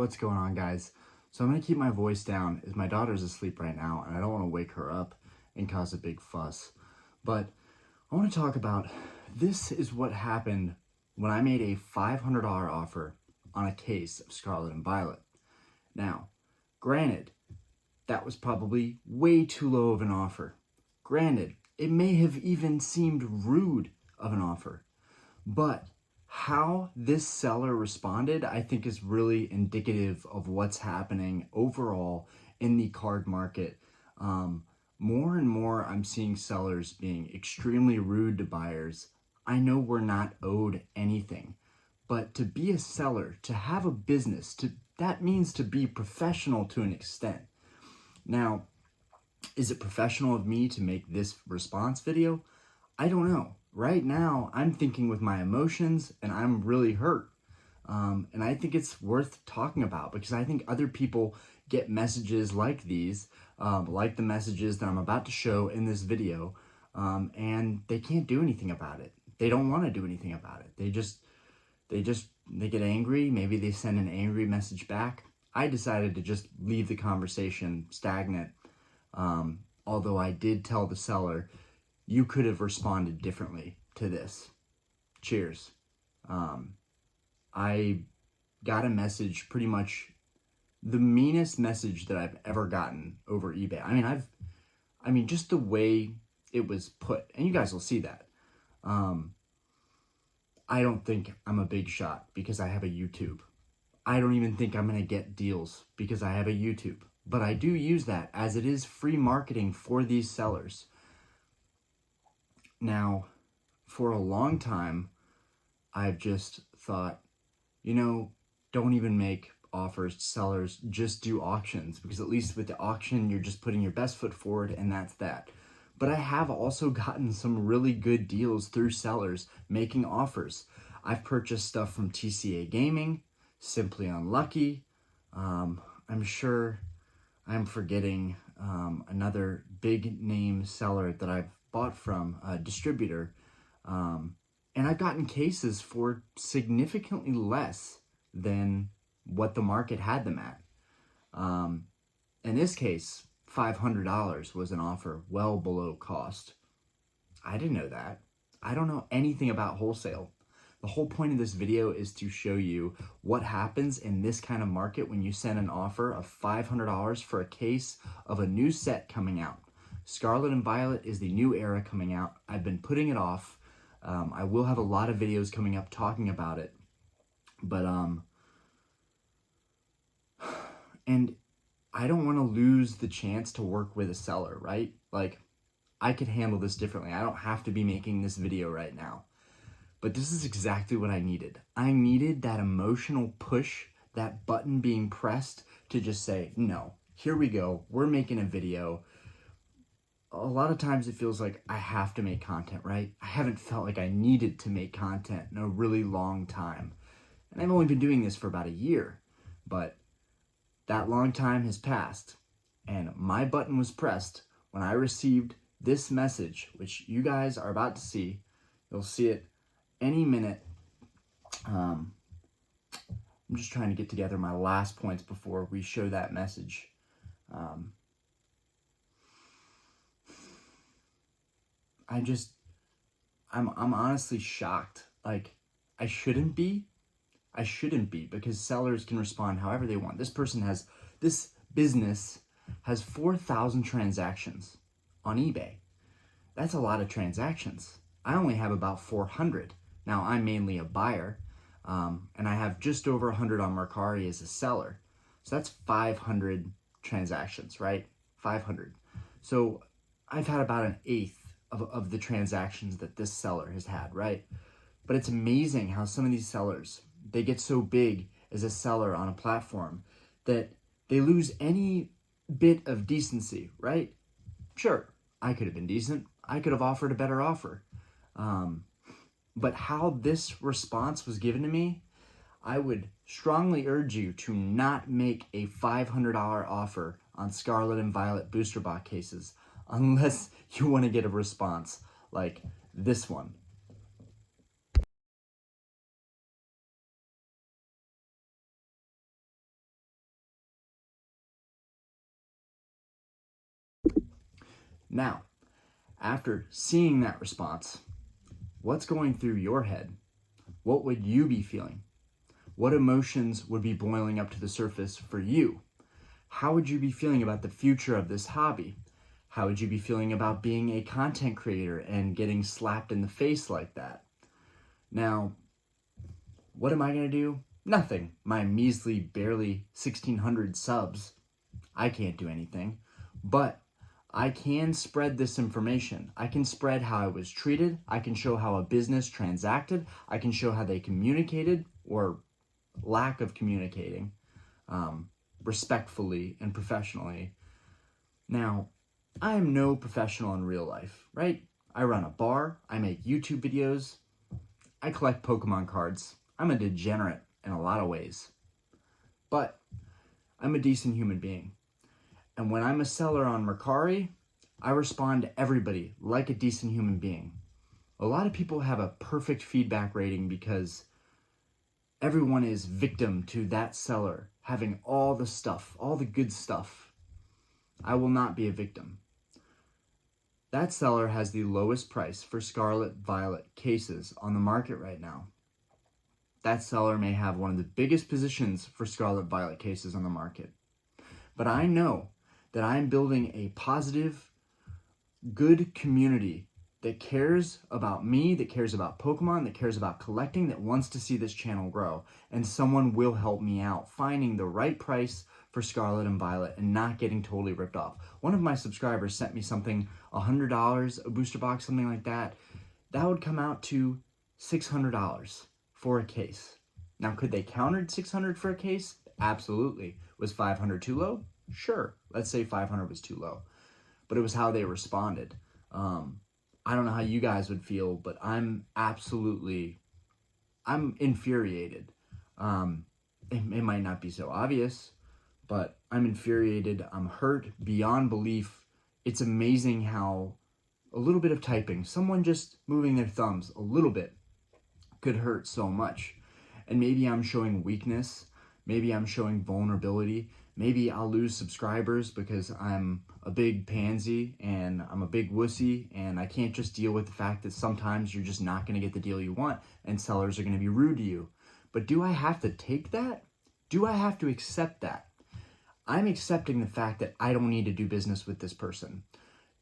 What's going on, guys? So I'm going to keep my voice down as my daughter's asleep right now and I don't want to wake her up and cause a big fuss. But I want to talk about this is what happened when I made a $500 offer on a case of Scarlet and Violet. Now, granted, that was probably way too low of an offer. Granted, it may have even seemed rude of an offer. But how this seller responded, I think, is really indicative of what's happening overall in the card market. More and more, I'm seeing sellers being extremely rude to buyers. I know we're not owed anything, but to be a seller, to have a business, that means to be professional to an extent. Now, is it professional of me to make this response video? I don't know. Right now, I'm thinking with my emotions and I'm really hurt. And I think it's worth talking about because I think other people get messages like these, like the messages that I'm about to show in this video, and they can't do anything about it. They don't want to do anything about it. They get angry. Maybe they send an angry message back. I decided to just leave the conversation stagnant. Although I did tell the seller, you could have responded differently to this. Cheers. I got a message, pretty much the meanest message that I've ever gotten over eBay. I mean, just the way it was put, and you guys will see that. I don't think I'm a big shot because I have a YouTube. I don't even think I'm going to get deals because I have a YouTube. But I do use that as it is free marketing for these sellers. Now, for a long time, I've just thought, don't even make offers to sellers, just do auctions, because at least with the auction, you're just putting your best foot forward and that's that. But I have also gotten some really good deals through sellers making offers. I've purchased stuff from TCA Gaming, Simply Unlucky. I'm sure I'm forgetting another big name seller that I've bought from, a distributor. And I've gotten cases for significantly less than what the market had them at. In this case, $500 was an offer well below cost. I didn't know that. I don't know anything about wholesale. The whole point of this video is to show you what happens in this kind of market when you send an offer of $500 for a case of a new set coming out. Scarlet and Violet is the new era coming out. I've been putting it off. I will have a lot of videos coming up talking about it. But, and I don't want to lose the chance to work with a seller, right? Like, I could handle this differently. I don't have to be making this video right now. But this is exactly what I needed. I needed that emotional push, that button being pressed to just say, no, here we go. We're making a video. A lot of times it feels like I have to make content, right? I haven't felt like I needed to make content in a really long time. And I've only been doing this for about a year, but that long time has passed. And my button was pressed when I received this message, which you guys are about to see. You'll see it any minute. I'm just trying to get together my last points before we show that message. I'm honestly shocked. Like, I shouldn't be because sellers can respond however they want. This business has 4,000 transactions on eBay. That's a lot of transactions. I only have about 400. Now, I'm mainly a buyer, and I have just over 100 on Mercari as a seller. So that's 500 transactions, right? 500. So I've had about an eighth of the transactions that this seller has had, right? But it's amazing how some of these sellers, they get so big as a seller on a platform that they lose any bit of decency, right? Sure, I could have been decent. I could have offered a better offer. But how this response was given to me, I would strongly urge you to not make a $500 offer on Scarlet and Violet booster box cases unless you want to get a response like this one. Now, after seeing that response, what's going through your head? What would you be feeling? What emotions would be boiling up to the surface for you? How would you be feeling about the future of this hobby? How would you be feeling about being a content creator and getting slapped in the face like that? Now, what am I going to do? Nothing. My measly, barely 1,600 subs. I can't do anything. But I can spread this information. I can spread how I was treated. I can show how a business transacted. I can show how they communicated or lack of communicating respectfully and professionally. Now, I am no professional in real life, right? I run a bar. I make YouTube videos. I collect Pokemon cards. I'm a degenerate in a lot of ways. But I'm a decent human being. And when I'm a seller on Mercari, I respond to everybody like a decent human being. A lot of people have a perfect feedback rating because everyone is victim to that seller having all the stuff, all the good stuff. I will not be a victim. That seller has the lowest price for Scarlet Violet cases on the market right now. That seller may have one of the biggest positions for Scarlet Violet cases on the market. But I know that I'm building a positive, good community that cares about me, that cares about Pokemon, that cares about collecting, that wants to see this channel grow. And someone will help me out finding the right price for Scarlet and Violet and not getting totally ripped off. One of my subscribers sent me something, $100, a booster box, something like that. That would come out to $600 for a case. Now, could they counter $600 for a case? Absolutely. Was $500 too low? Sure, let's say 500 was too low, but it was how they responded. I don't know how you guys would feel, but I'm infuriated. It might not be so obvious, but I'm infuriated. I'm hurt beyond belief. It's amazing how a little bit of typing, someone just moving their thumbs a little bit, could hurt so much. And maybe I'm showing weakness. Maybe I'm showing vulnerability. Maybe I'll lose subscribers because I'm a big pansy and I'm a big wussy and I can't just deal with the fact that sometimes you're just not going to get the deal you want and sellers are going to be rude to you. But do I have to take that? Do I have to accept that? I'm accepting the fact that I don't need to do business with this person.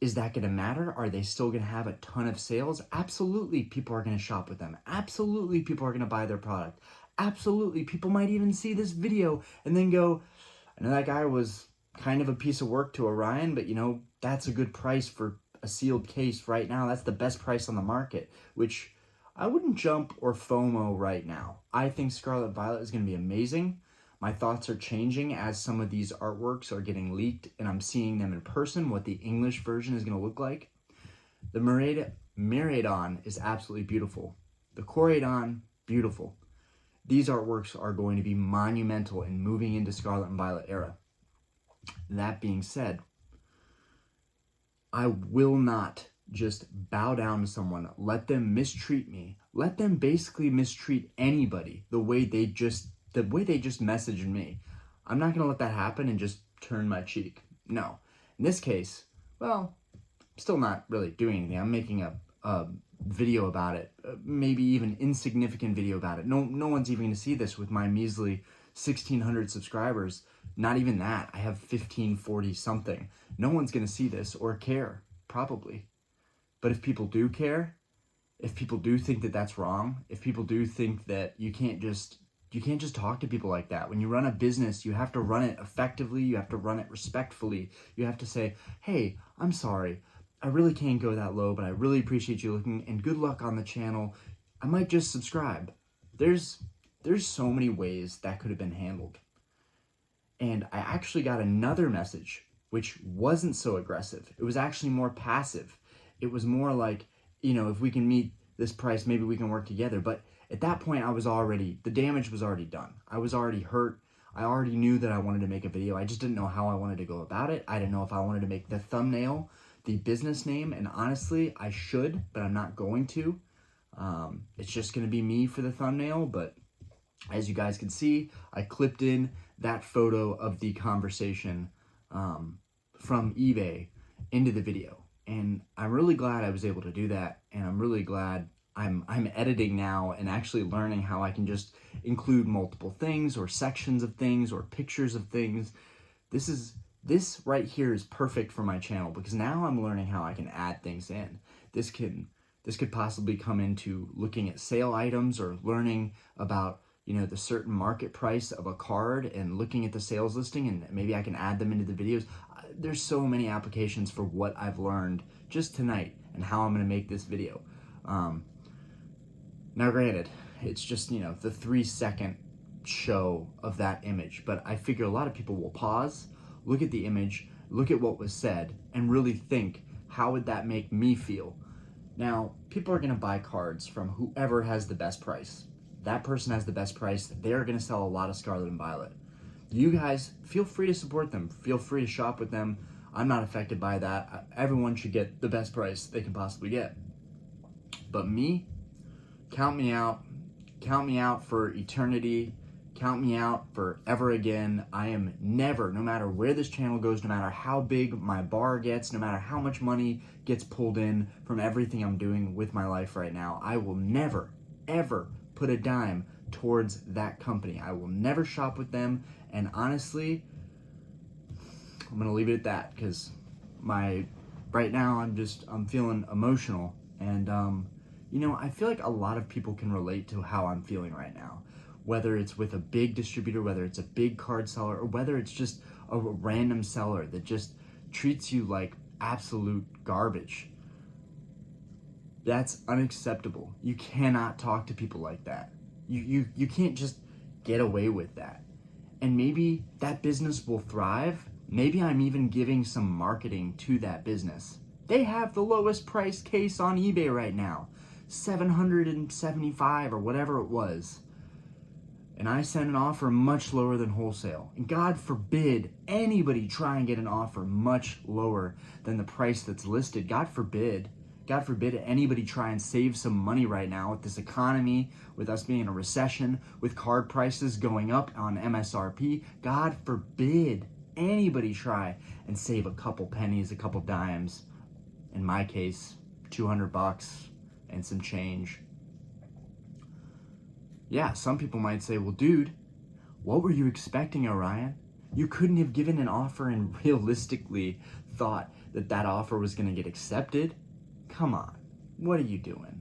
Is that going to matter? Are they still going to have a ton of sales? Absolutely, people are going to shop with them. Absolutely, people are going to buy their product. Absolutely, people might even see this video and then go, I know that guy was kind of a piece of work to Orion, but that's a good price for a sealed case right now. That's the best price on the market, which I wouldn't jump or FOMO right now. I think Scarlet Violet is going to be amazing. My thoughts are changing as some of these artworks are getting leaked and I'm seeing them in person, what the English version is going to look like. The Miraidon is absolutely beautiful. The Coraidon, beautiful. These artworks are going to be monumental in moving into Scarlet and Violet era. That being said, I will not just bow down to someone, let them mistreat me, let them basically mistreat anybody the way they just messaged me. I'm not going to let that happen and just turn my cheek. No. In this case, well, I'm still not really doing anything. I'm making a video about it, maybe even insignificant video about it. No one's even going to see this with my measly 1,600 subscribers. Not even that. I have 1,540 something. No one's going to see this or care, probably. But if people do care, if people do think that that's wrong, if people do think that you can't just talk to people like that. When you run a business, you have to run it effectively. You have to run it respectfully. You have to say, hey, I'm sorry. I really can't go that low, but I really appreciate you looking and good luck on the channel. I might just subscribe. There's so many ways that could have been handled. And I actually got another message, which wasn't so aggressive. It was actually more passive. It was more like, if we can meet this price, maybe we can work together. But at that point, the damage was already done. I was already hurt. I already knew that I wanted to make a video. I just didn't know how I wanted to go about it. I didn't know if I wanted to make the thumbnail the business name, and honestly, I should, but I'm not going to. It's just going to be me for the thumbnail, but as you guys can see, I clipped in that photo of the conversation from eBay into the video. And I'm really glad I was able to do that, and I'm really glad I'm editing now and actually learning how I can just include multiple things or sections of things or pictures of things. This right here is perfect for my channel because now I'm learning how I can add things in. This could possibly come into looking at sale items or learning about, you know, the certain market price of a card and looking at the sales listing, and maybe I can add them into the videos. There's so many applications for what I've learned just tonight and how I'm going to make this video. Now granted, it's just, you know, the 3-second show of that image, but I figure a lot of people will pause, look at the image, look at what was said, and really think, how would that make me feel? Now, people are going to buy cards from whoever has the best price. That person has the best price. They're going to sell a lot of Scarlet and Violet. You guys, feel free to support them. Feel free to shop with them. I'm not affected by that. Everyone should get the best price they can possibly get. But me, count me out. Count me out for eternity. Count me out for ever again. I am never, no matter where this channel goes, no matter how big my bar gets, no matter how much money gets pulled in from everything I'm doing with my life right now, I will never, ever put a dime towards that company. I will never shop with them. And honestly, I'm gonna leave it at that because right now I'm feeling emotional, and you know, I feel like a lot of people can relate to how I'm feeling right now, whether it's with a big distributor, whether it's a big card seller, or whether it's just a random seller that just treats you like absolute garbage. That's unacceptable. You cannot talk to people like that. You can't just get away with that. And maybe that business will thrive. Maybe I'm even giving some marketing to that business. They have the lowest price case on eBay right now, $775 or whatever it was. And I sent an offer much lower than wholesale. And God forbid anybody try and get an offer much lower than the price that's listed. God forbid anybody try and save some money right now with this economy, with us being in a recession, with card prices going up on MSRP. God forbid anybody try and save a couple pennies, a couple dimes. In my case, $200 and some change. Yeah, some people might say, well, dude, what were you expecting, Orion? You couldn't have given an offer and realistically thought that that offer was going to get accepted. Come on, what are you doing?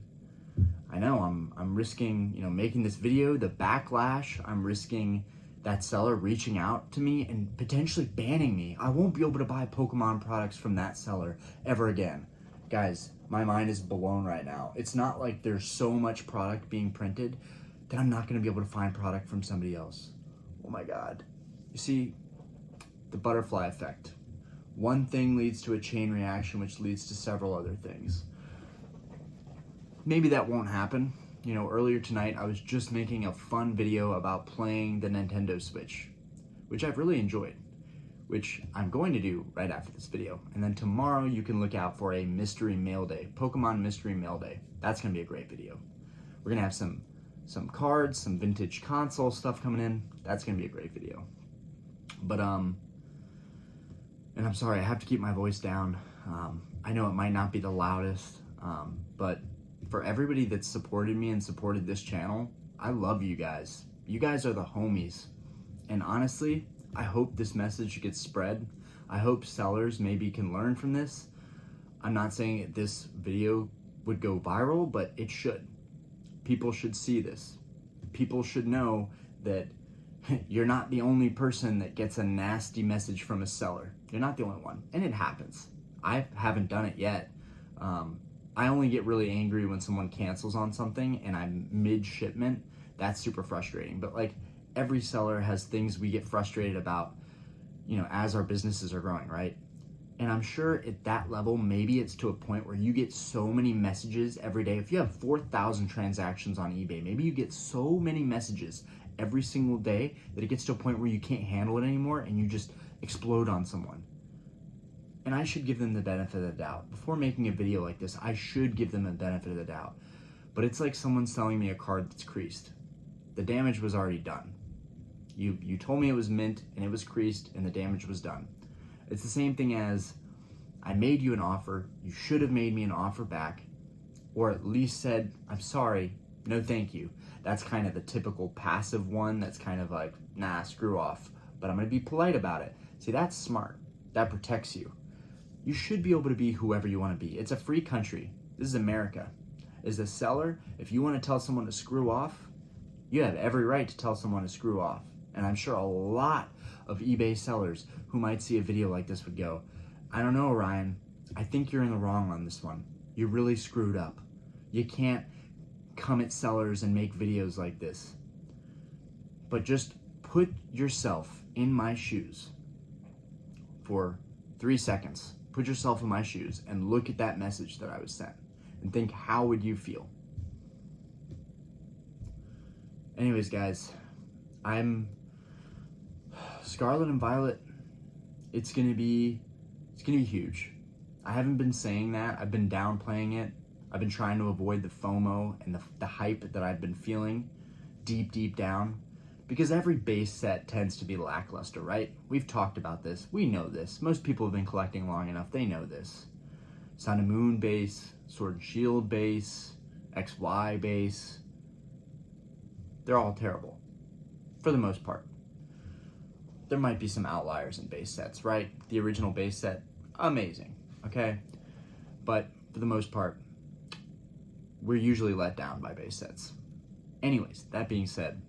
I know I'm risking, you know, making this video, the backlash. I'm risking that seller reaching out to me and potentially banning me. I won't be able to buy Pokemon products from that seller ever again. Guys, my mind is blown right now. It's not like there's so much product being printed that I'm not going to be able to find product from somebody else. Oh my God. You see, the butterfly effect. One thing leads to a chain reaction, which leads to several other things. Maybe that won't happen. You know, earlier tonight, I was just making a fun video about playing the Nintendo Switch, which I've really enjoyed, which I'm going to do right after this video. And then tomorrow, you can look out for a mystery mail day, Pokemon mystery mail day. That's going to be a great video. We're going to have some cards, some vintage console stuff coming in. That's going to be a great video. But, and I'm sorry, I have to keep my voice down. I know it might not be the loudest, but for everybody that's supported me and supported this channel, I love you guys. You guys are the homies. And honestly, I hope this message gets spread. I hope sellers maybe can learn from this. I'm not saying that this video would go viral, but it should. People should see this. People should know that you're not the only person that gets a nasty message from a seller. You're not the only one, and it happens. I haven't done it yet. I only get really angry when someone cancels on something and I'm mid-shipment. That's super frustrating. But like, every seller has things we get frustrated about, you know, as our businesses are growing, right? And I'm sure at that level, maybe it's to a point where you get so many messages every day. If you have 4,000 transactions on eBay, maybe you get so many messages every single day that it gets to a point where you can't handle it anymore and you just explode on someone. And I should give them the benefit of the doubt. Before making a video like this, I should give them the benefit of the doubt. But it's like someone selling me a card that's creased. The damage was already done. You told me it was mint and it was creased and the damage was done. It's the same thing as I made you an offer. You should have made me an offer back, or at least said, I'm sorry, no thank you. That's kind of the typical passive one that's kind of like, nah, screw off, but I'm gonna be polite about it. See, that's smart. That protects you. You should be able to be whoever you want to be. It's a free country. This is America. As a seller, if you want to tell someone to screw off, you have every right to tell someone to screw off. And I'm sure a lot of eBay sellers who might see a video like this would go, I don't know, Ryan, I think you're in the wrong on this one. You really screwed up. You can't come at sellers and make videos like this. But just put yourself in my shoes for 3 seconds. Put yourself in my shoes and look at that message that I was sent and think, how would you feel? Anyways, guys, I'm Scarlet and Violet. It's gonna be huge. I haven't been saying that. I've been downplaying it. I've been trying to avoid the FOMO and the hype that I've been feeling deep down, because every base set tends to be lackluster, right? We've talked about this. We know this. Most people have been collecting long enough. They know this. Sun and Moon base, Sword and Shield base, XY base. They're all terrible, for the most part. There might be some outliers in base sets, right? The original base set, amazing, okay? But for the most part, we're usually let down by base sets. Anyways, that being said,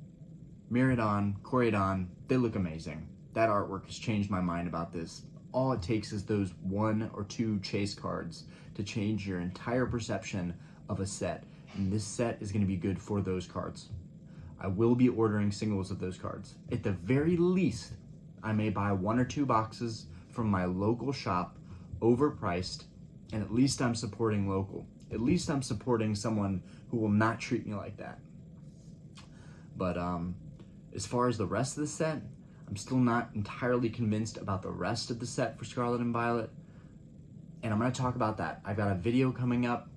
Miradon, Coryodon, they look amazing. That artwork has changed my mind about this. All it takes is those 1 or 2 chase cards to change your entire perception of a set. And this set is going to be good for those cards. I will be ordering singles of those cards. At the very least, I may buy 1 or 2 boxes from my local shop, overpriced, and at least I'm supporting local. At least I'm supporting someone who will not treat me like that. But as far as the rest of the set, I'm still not entirely convinced about the rest of the set for Scarlet and Violet. And I'm going to talk about that. I've got a video coming up.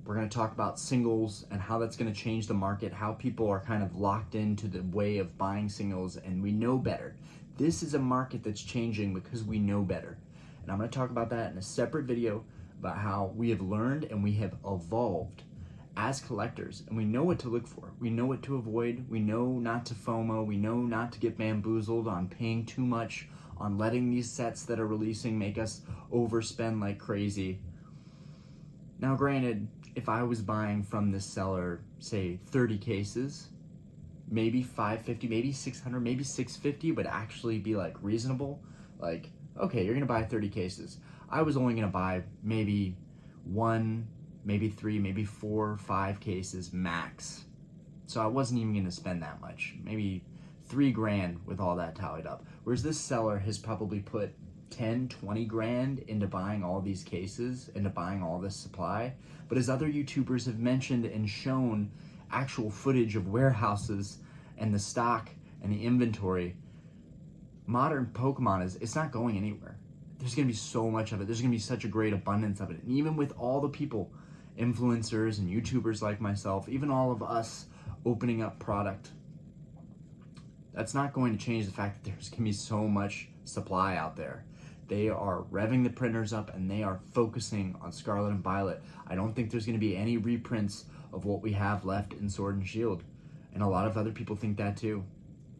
We're going to talk about singles and how that's going to change the market, how people are kind of locked into the way of buying singles, and we know better. This is a market that's changing because we know better. And I'm going to talk about that in a separate video about how we have learned and we have evolved as collectors, and we know what to look for. We know what to avoid. We know not to FOMO. We know not to get bamboozled on paying too much, on letting these sets that are releasing make us overspend like crazy. Now, granted, if I was buying from this seller, say 30 cases, maybe 550, maybe 600, maybe 650 would actually be like reasonable. Like, okay, you're gonna buy 30 cases. I was only gonna buy maybe 1, maybe 3, maybe 4, 5 cases max. So I wasn't even gonna spend that much, maybe $3,000 with all that tallied up. Whereas this seller has probably put 10, 20 grand into buying all these cases, into buying all this supply. But as other YouTubers have mentioned and shown actual footage of warehouses and the stock and the inventory, modern Pokemon it's not going anywhere. There's gonna be so much of it. There's gonna be such a great abundance of it. And even with all the people, influencers and YouTubers like myself, even all of us opening up product, that's not going to change the fact that there's gonna be so much supply out there. They are revving the printers up and they are focusing on Scarlet and Violet. I don't think there's gonna be any reprints of what we have left in Sword and Shield. And a lot of other people think that too.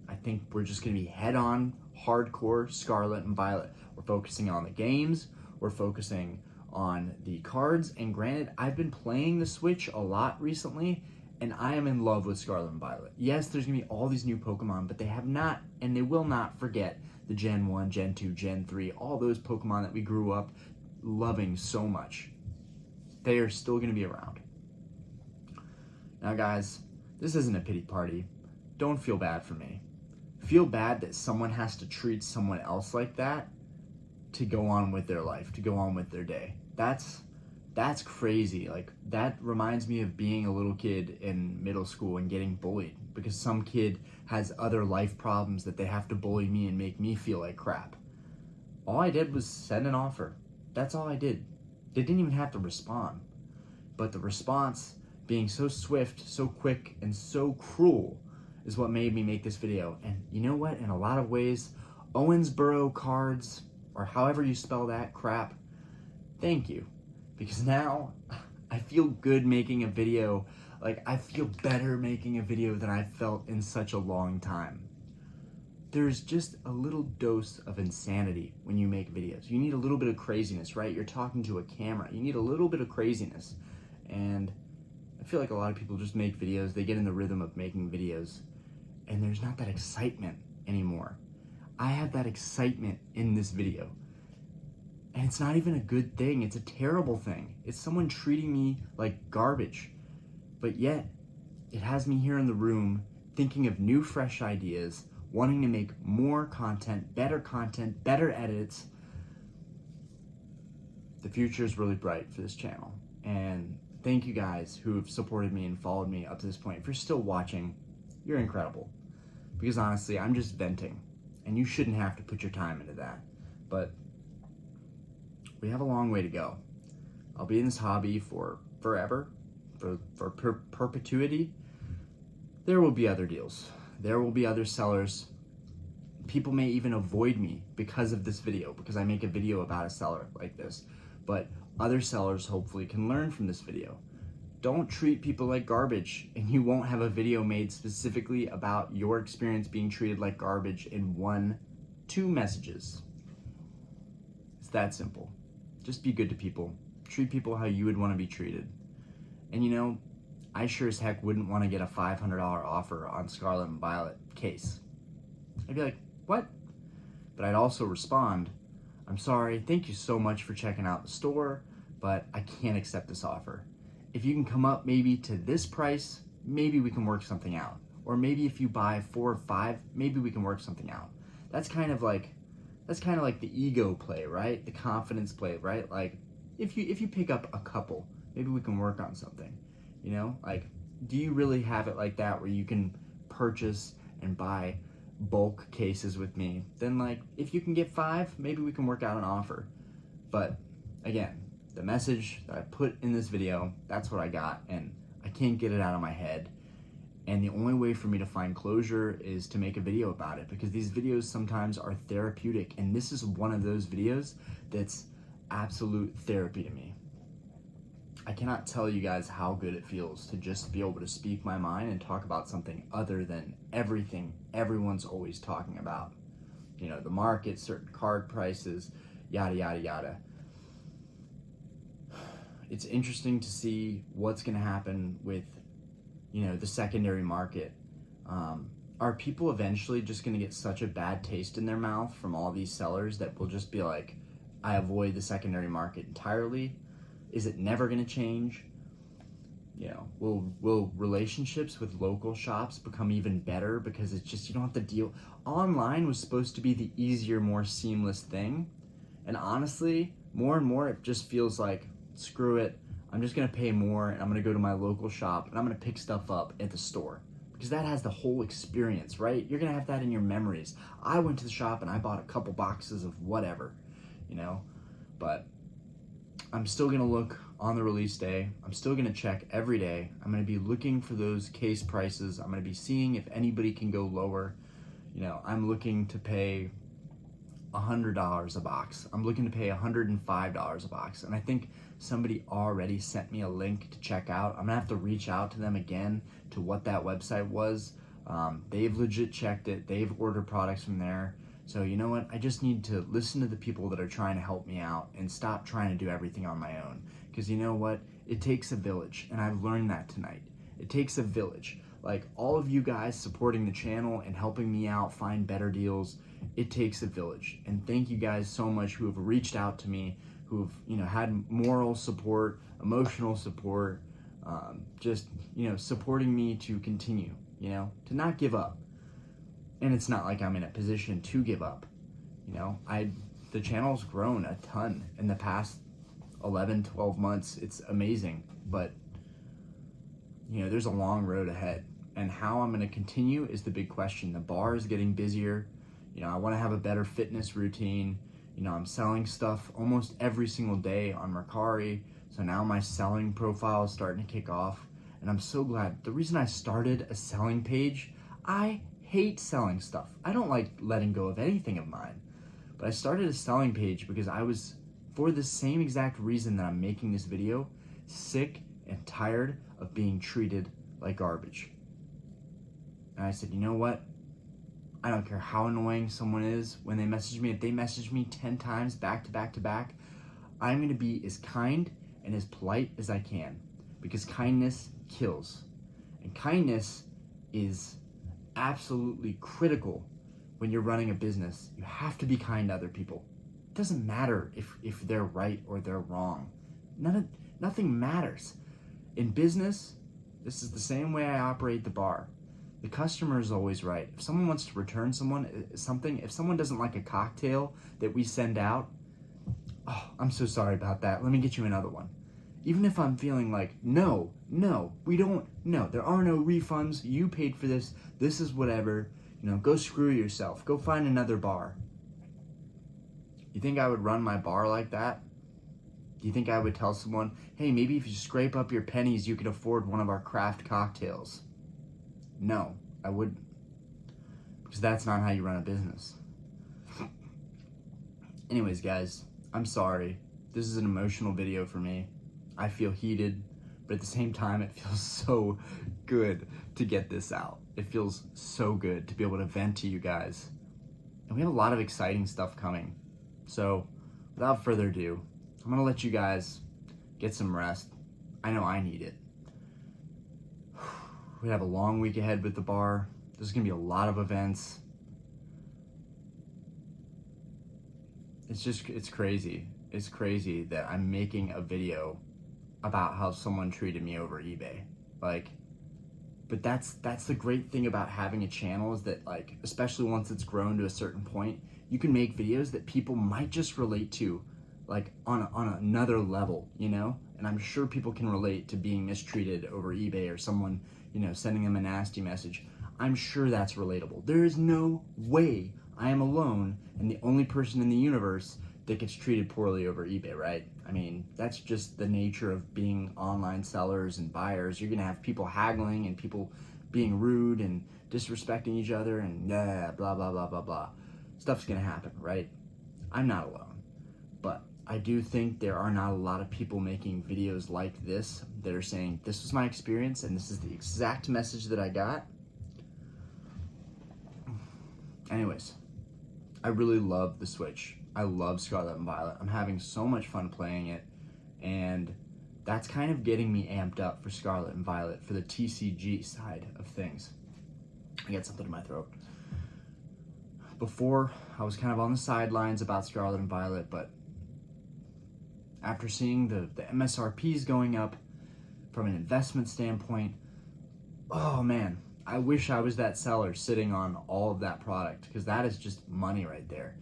I think we're just gonna be head on, hardcore Scarlet and Violet. We're focusing on the games, we're focusing on the cards, and granted, I've been playing the Switch a lot recently, and I am in love with Scarlet and Violet. Yes, there's gonna be all these new Pokemon, but they have not, and they will not forget the Gen 1, Gen 2, Gen 3, all those Pokemon that we grew up loving so much. They are still gonna be around. Now guys, this isn't a pity party. Don't feel bad for me. Feel bad that someone has to treat someone else like that to go on with their life, to go on with their day. That's crazy. Like, that reminds me of being a little kid in middle school and getting bullied because some kid has other life problems that they have to bully me and make me feel like crap. All I did was send an offer. That's all I did. They didn't even have to respond. But the response being so swift, so quick, and so cruel is what made me make this video. And you know what? In a lot of ways, Owensboro cards, or however you spell that crap, thank you. Because now I feel good making a video. Like, I feel better making a video than I've felt in such a long time. There's just a little dose of insanity when you make videos. You need a little bit of craziness, right? You're talking to a camera. You need a little bit of craziness. And I feel like a lot of people just make videos, they get in the rhythm of making videos, and there's not that excitement anymore. I have that excitement in this video. And it's not even a good thing, it's a terrible thing. It's someone treating me like garbage. But yet, it has me here in the room thinking of new, fresh ideas, wanting to make more content, better edits. The future is really bright for this channel. And thank you guys who have supported me and followed me up to this point. If you're still watching, you're incredible. Because honestly, I'm just venting. And you shouldn't have to put your time into that. But we have a long way to go. I'll be in this hobby for forever, for perpetuity. There will be other deals. There will be other sellers. People may even avoid me because of this video, because I make a video about a seller like this. But other sellers hopefully can learn from this video. Don't treat people like garbage, and you won't have a video made specifically about your experience being treated like garbage in 1-2 messages. It's that simple. Just be good to people. Treat people how you would want to be treated. And you know, I sure as heck wouldn't want to get a $500 offer on Scarlet and Violet case. I'd be like, what? But I'd also respond, I'm sorry, thank you so much for checking out the store, but I can't accept this offer. If you can come up maybe to this price, maybe we can work something out. Or maybe if you buy 4 or 5, maybe we can work something out. That's kind of like the ego play, right? The confidence play, right? Like if you pick up a couple, maybe we can work on something. You know, like, do you really have it like that where you can purchase and buy bulk cases with me? Then like, if you can get 5, maybe we can work out an offer. But again, the message that I put in this video, that's what I got, and I can't get it out of my head. And the only way for me to find closure is to make a video about it, because these videos sometimes are therapeutic, and this is one of those videos that's absolute therapy to me. I cannot tell you guys how good it feels to just be able to speak my mind and talk about something other than everything everyone's always talking about. You know, the market, certain card prices, yada, yada, yada. It's interesting to see what's going to happen with, you know, the secondary market. Are people eventually just going to get such a bad taste in their mouth from all these sellers that will just be like, I avoid the secondary market entirely? Is it never going to change? You know, will relationships with local shops become even better because it's just, you don't have to deal. Online was supposed to be the easier, more seamless thing. And honestly, more and more it just feels like, screw it, I'm just going to pay more and I'm going to go to my local shop and I'm going to pick stuff up at the store. Because that has the whole experience, right? You're going to have that in your memories. I went to the shop and I bought a couple boxes of whatever, you know? But I'm still going to look on the release day. I'm still going to check every day. I'm going to be looking for those case prices. I'm going to be seeing if anybody can go lower. You know, I'm looking to pay $100 a box. I'm looking to pay $105 a box. And I think somebody already sent me a link to check out. I'm gonna have to reach out to them again to what that website was. They've legit checked it. They've ordered products from there. So you know what? I just need to listen to the people that are trying to help me out and stop trying to do everything on my own. Because you know what? It takes a village, and I've learned that tonight. It takes a village. Like all of you guys supporting the channel and helping me out find better deals, it takes a village. And thank you guys so much who have reached out to me, who have, you know, had moral support, emotional support, just, you know, supporting me to continue, you know, to not give up. And it's not like I'm in a position to give up. You know, the channel's grown a ton in the past 11, 12 months. It's amazing, but you know, there's a long road ahead. And how I'm going to continue is the big question. The bar is getting busier. You know, I want to have a better fitness routine. You know, I'm selling stuff almost every single day on Mercari. So now my selling profile is starting to kick off. And I'm so glad. The reason I started a selling page, I hate selling stuff. I don't like letting go of anything of mine. But I started a selling page because I was for the same exact reason that I'm making this video, sick and tired of being treated like garbage. And I said, you know what? I don't care how annoying someone is when they message me. If they message me 10 times back to back to back, I'm going to be as kind and as polite as I can, because kindness kills. And kindness is absolutely critical when you're running a business. You have to be kind to other people. It doesn't matter if they're right or they're wrong. Nothing matters. In business, this is the same way I operate the bar. The customer is always right. If someone wants to return something, if someone doesn't like a cocktail that we send out, oh, I'm so sorry about that. Let me get you another one. Even if I'm feeling like, no, there are no refunds. You paid for this. This is whatever. Go screw yourself. Go find another bar. You think I would run my bar like that? Do you think I would tell someone, hey, maybe if you scrape up your pennies, you could afford one of our craft cocktails? No, I wouldn't. Because that's not how you run a business. Anyways, guys, I'm sorry. This is an emotional video for me. I feel heated, but at the same time, it feels so good to get this out. It feels so good to be able to vent to you guys. And we have a lot of exciting stuff coming. So, without further ado, I'm gonna let you guys get some rest. I know I need it. We have a long week ahead with the bar. There's gonna be a lot of events. It's crazy. It's crazy that I'm making a video about how someone treated me over eBay. But that's the great thing about having a channel, is that, especially once it's grown to a certain point, you can make videos that people might just relate to, on another level, And I'm sure people can relate to being mistreated over eBay, or someone, sending them a nasty message. I'm sure that's relatable. There is no way I am alone and the only person in the universe that gets treated poorly over eBay, right? I mean, that's just the nature of being online sellers and buyers. You're gonna have people haggling and people being rude and disrespecting each other and blah, blah, blah, blah, blah. Stuff's gonna happen, right? I'm not alone. But I do think there are not a lot of people making videos like this that are saying, this was my experience and this is the exact message that I got. Anyways, I really love the Switch. I love Scarlet and Violet. I'm having so much fun playing it, and that's kind of getting me amped up for Scarlet and Violet, for the TCG side of things. I got something in my throat. Before, I was kind of on the sidelines about Scarlet and Violet, but after seeing the MSRPs going up from an investment standpoint, oh man, I wish I was that seller sitting on all of that product, because that is just money right there.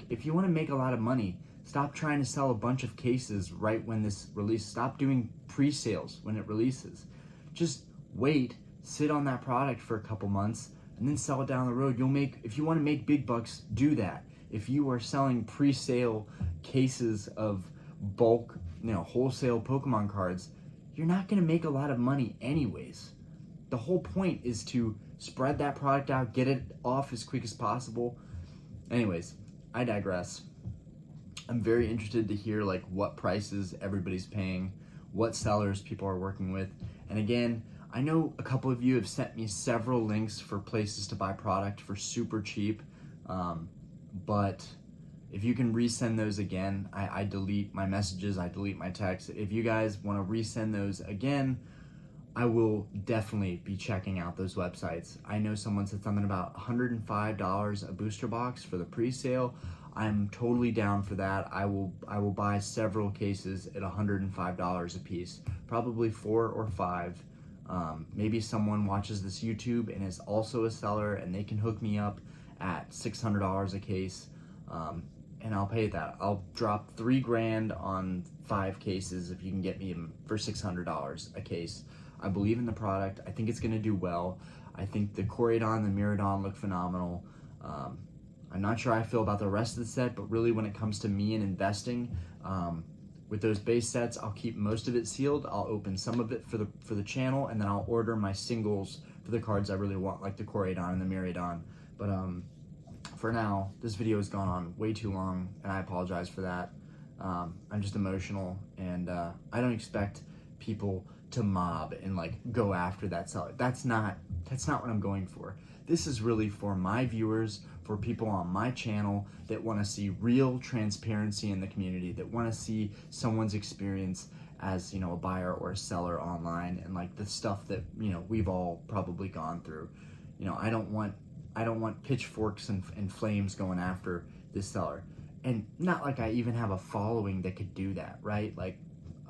If you want to make a lot of money, stop trying to sell a bunch of cases right when this releases. Stop doing pre-sales when it releases. Just wait, sit on that product for a couple months, and then sell it down the road. If you want to make big bucks, do that. If you are selling pre-sale cases of bulk, wholesale Pokemon cards, you're not going to make a lot of money anyways. The whole point is to spread that product out, get it off as quick as possible. Anyways, I digress. I'm very interested to hear what prices everybody's paying, what sellers people are working with. And again, I know a couple of you have sent me several links for places to buy product for super cheap, but if you can resend those again, I delete my messages, I delete my texts. If you guys want to resend those again, I will definitely be checking out those websites. I know someone said something about $105 a booster box for the pre-sale. I'm totally down for that. I will buy several cases at $105 a piece, probably 4 or 5. Maybe someone watches this YouTube and is also a seller, and they can hook me up at $600 a case, and I'll pay that. I'll drop $3 grand on 5 cases if you can get me them for $600 a case. I believe in the product. I think it's going to do well. I think the Coryodon and the Miraidon look phenomenal. I'm not sure how I feel about the rest of the set, but really when it comes to me and investing, with those base sets, I'll keep most of it sealed. I'll open some of it for the channel, and then I'll order my singles for the cards I really want, like the Coryodon and the Miraidon. But for now, this video has gone on way too long, and I apologize for that. I'm just emotional, and I don't expect people to mob and like go after that seller. That's not what I'm going for. This is really for my viewers, for people on my channel that want to see real transparency in the community, that want to see someone's experience as, you know, a buyer or a seller online, and like the stuff that, you know, we've all probably gone through. You know, I don't want pitchforks and flames going after this seller. And not like I even have a following that could do that, right? Like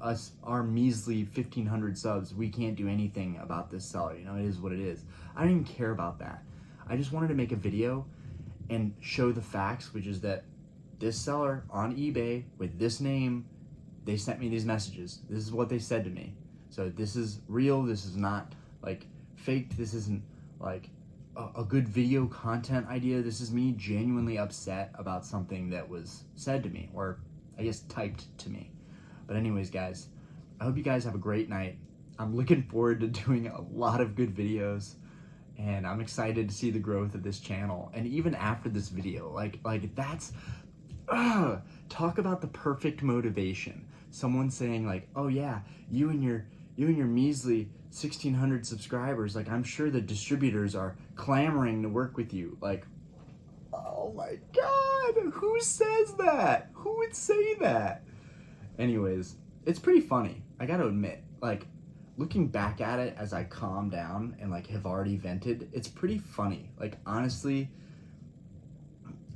us, our measly 1,500 subs, we can't do anything about this seller. You know, it is what it is. I don't even care about that. I just wanted to make a video and show the facts, which is that this seller on eBay with this name, they sent me these messages. This is what they said to me. So this is real. This is not like faked. This isn't like a good video content idea. This is me genuinely upset about something that was said to me, or I guess typed to me. But anyways, guys, I hope you guys have a great night. I'm looking forward to doing a lot of good videos, and I'm excited to see the growth of this channel. And even after this video, like that's, talk about the perfect motivation. Someone saying like, oh yeah, you and your measly 1,600 subscribers, like I'm sure the distributors are clamoring to work with you. Like, oh my God, who says that? Who would say that? Anyways, it's pretty funny, I gotta admit. Like, looking back at it as I calm down and like have already vented, it's pretty funny. Like, honestly,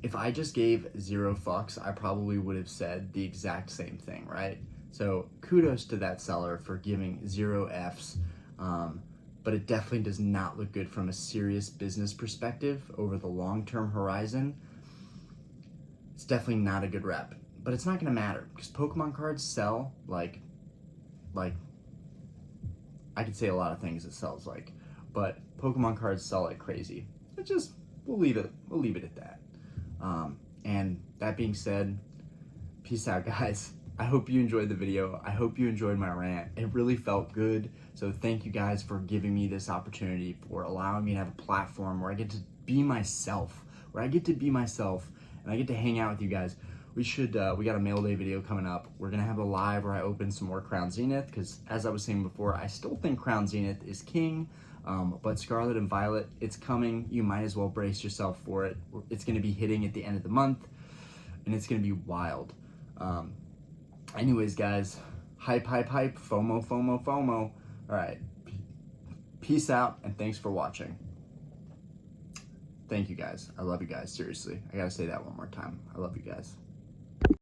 if I just gave 0 fucks, I probably would have said the exact same thing, right? So kudos to that seller for giving 0 Fs, but it definitely does not look good from a serious business perspective over the long-term horizon. It's definitely not a good rep, but it's not gonna matter because Pokemon cards sell like I could say a lot of things it sells like, but Pokemon cards sell like crazy. We'll leave it at that. And that being said, peace out, guys. I hope you enjoyed the video. I hope you enjoyed my rant. It really felt good. So thank you guys for giving me this opportunity, for allowing me to have a platform where I get to be myself, and I get to hang out with you guys. We got a mail day video coming up. We're gonna have a live where I open some more Crown Zenith, because as I was saying before, I still think Crown Zenith is king. But Scarlet and Violet, it's coming. You might as well brace yourself for it. It's gonna be hitting at the end of the month, and it's gonna be wild. Anyways, guys, hype, FOMO. All right, peace out, and thanks for watching. Thank you, guys. I love you guys, seriously. I gotta say that one more time. I love you guys.